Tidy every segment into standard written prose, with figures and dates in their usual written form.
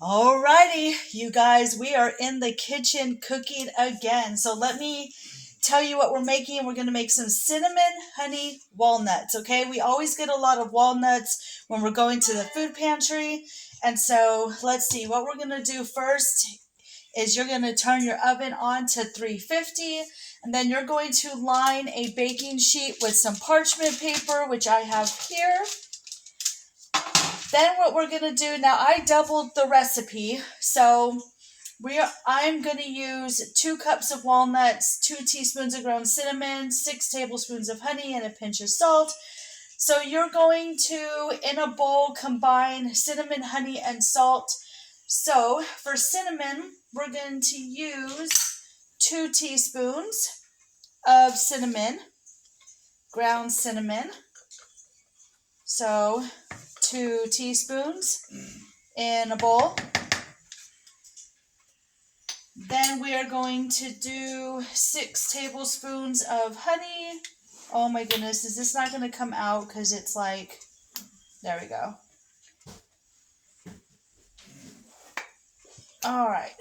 Alrighty, you guys, we are in the kitchen cooking again. So let me tell you what we're making. We're going to make some cinnamon honey walnuts, okay? We always get a lot of walnuts when we're going to the food pantry. And so let's see, what we're going to do first is you're going to turn your oven on to 350, and then you're going to line a baking sheet with some parchment paper, which I have here. Then what we're going to do, now I doubled the recipe, so I'm going to use 2 cups of walnuts, 2 teaspoons of ground cinnamon, 6 tablespoons of honey, and a pinch of salt. So you're going to, in a bowl, combine cinnamon, honey, and salt. So for cinnamon, we're going to use 2 teaspoons of cinnamon, ground cinnamon. So 2 teaspoons in a bowl. Then we are going to do 6 tablespoons of honey. Oh my goodness, is this not going to come out because it's like, there we go. All right,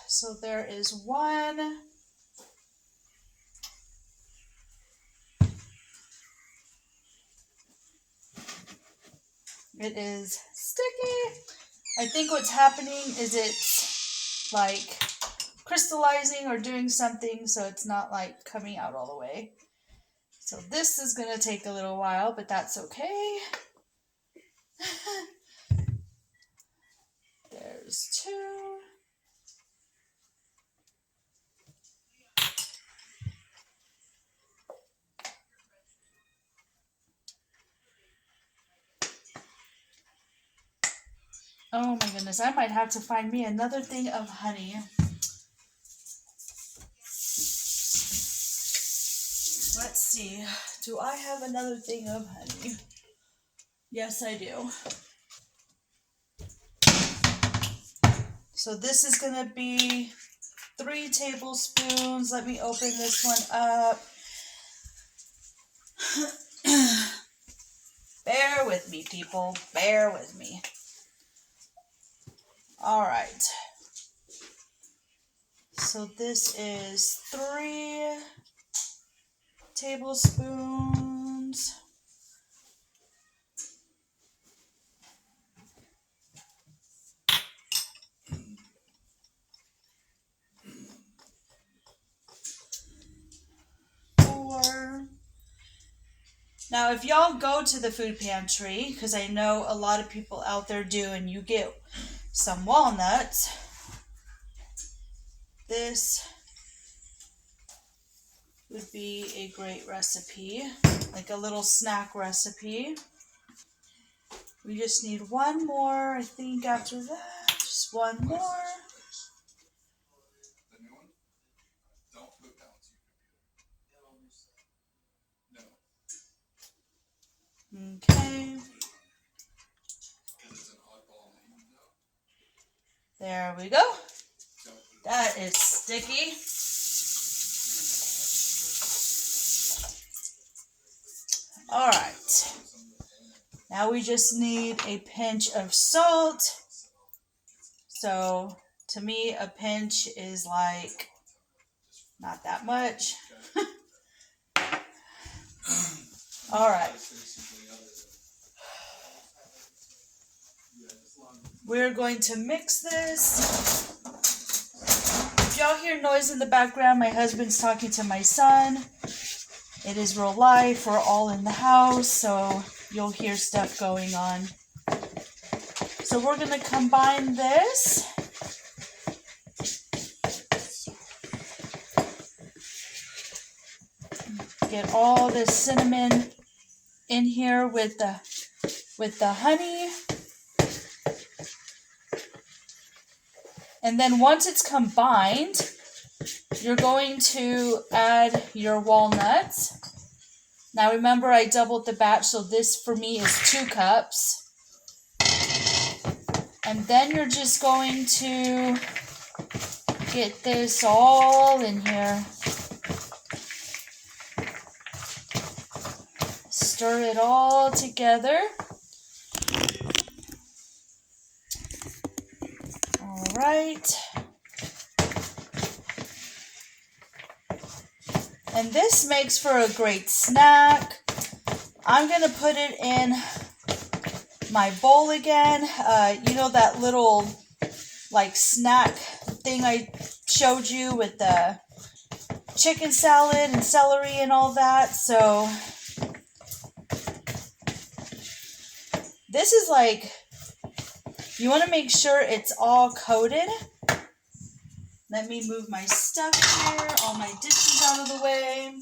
so there is 1. It is sticky. I think what's happening is it's like crystallizing or doing something, so it's not like coming out all the way. So this is going to take a little while, but that's okay. There's 2. Oh my goodness, I might have to find me another thing of honey. Let's see, do I have another thing of honey? Yes, I do. So this is going to be 3 tablespoons. Let me open this one up. Bear with me, people. Bear with me. All right. So this is 3 tablespoons. Now, if y'all go to the food pantry, because I know a lot of people out there do, and you get some walnuts, this would be a great recipe, like a little snack recipe. We just need 1 more, I think, after that. Just 1 more. Okay. There we go. That is sticky. All right. Now we just need a pinch of salt. So to me, a pinch is like not that much. All right. We're going to mix this. If y'all hear noise in the background, my husband's talking to my son. It is real life. We're all in the house, so you'll hear stuff going on. So we're going to combine this. Get all the cinnamon in here with the honey. And then once it's combined, you're going to add your walnuts. Now remember, I doubled the batch, so this for me is 2 cups. And then you're just going to get this all in here. Stir it all together. All right. And this makes for a great snack. I'm going to put it in my bowl again. You know that little like snack thing I showed you with the chicken salad and celery and all that. So this is like, you want to make sure it's all coated. Let me move my stuff here, all my dishes out of the way.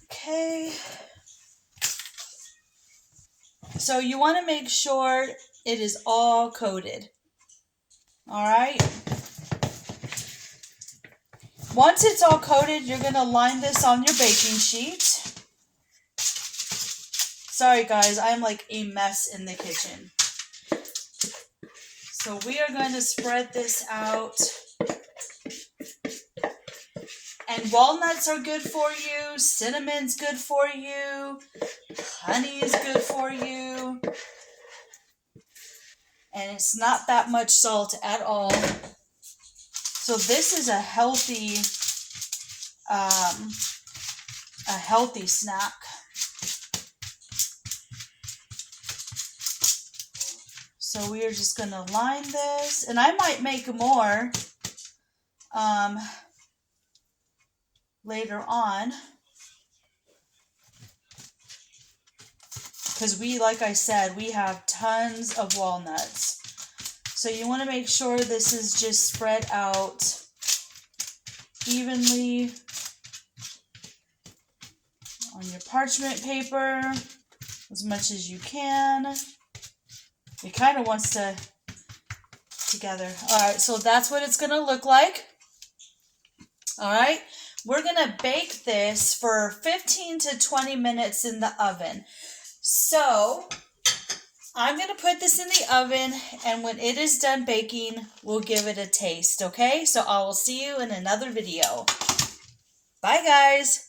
Okay. So you want to make sure it is all coated. All right. Once it's all coated, you're going to line this on your baking sheet. Sorry guys, I'm like a mess in the kitchen. So we are going to spread this out. And walnuts are good for you, cinnamon's good for you, honey is good for you. And it's not that much salt at all. So this is a healthy snack. So we are just going to line this, and I might make more later on, because like I said, we have tons of walnuts. So you want to make sure this is just spread out evenly on your parchment paper as much as you can. It kind of wants to together. All right, so that's what it's going to look like. All right, we're going to bake this for 15 to 20 minutes in the oven. So I'm going to put this in the oven, and when it is done baking, we'll give it a taste, okay? So I will see you in another video. Bye, guys.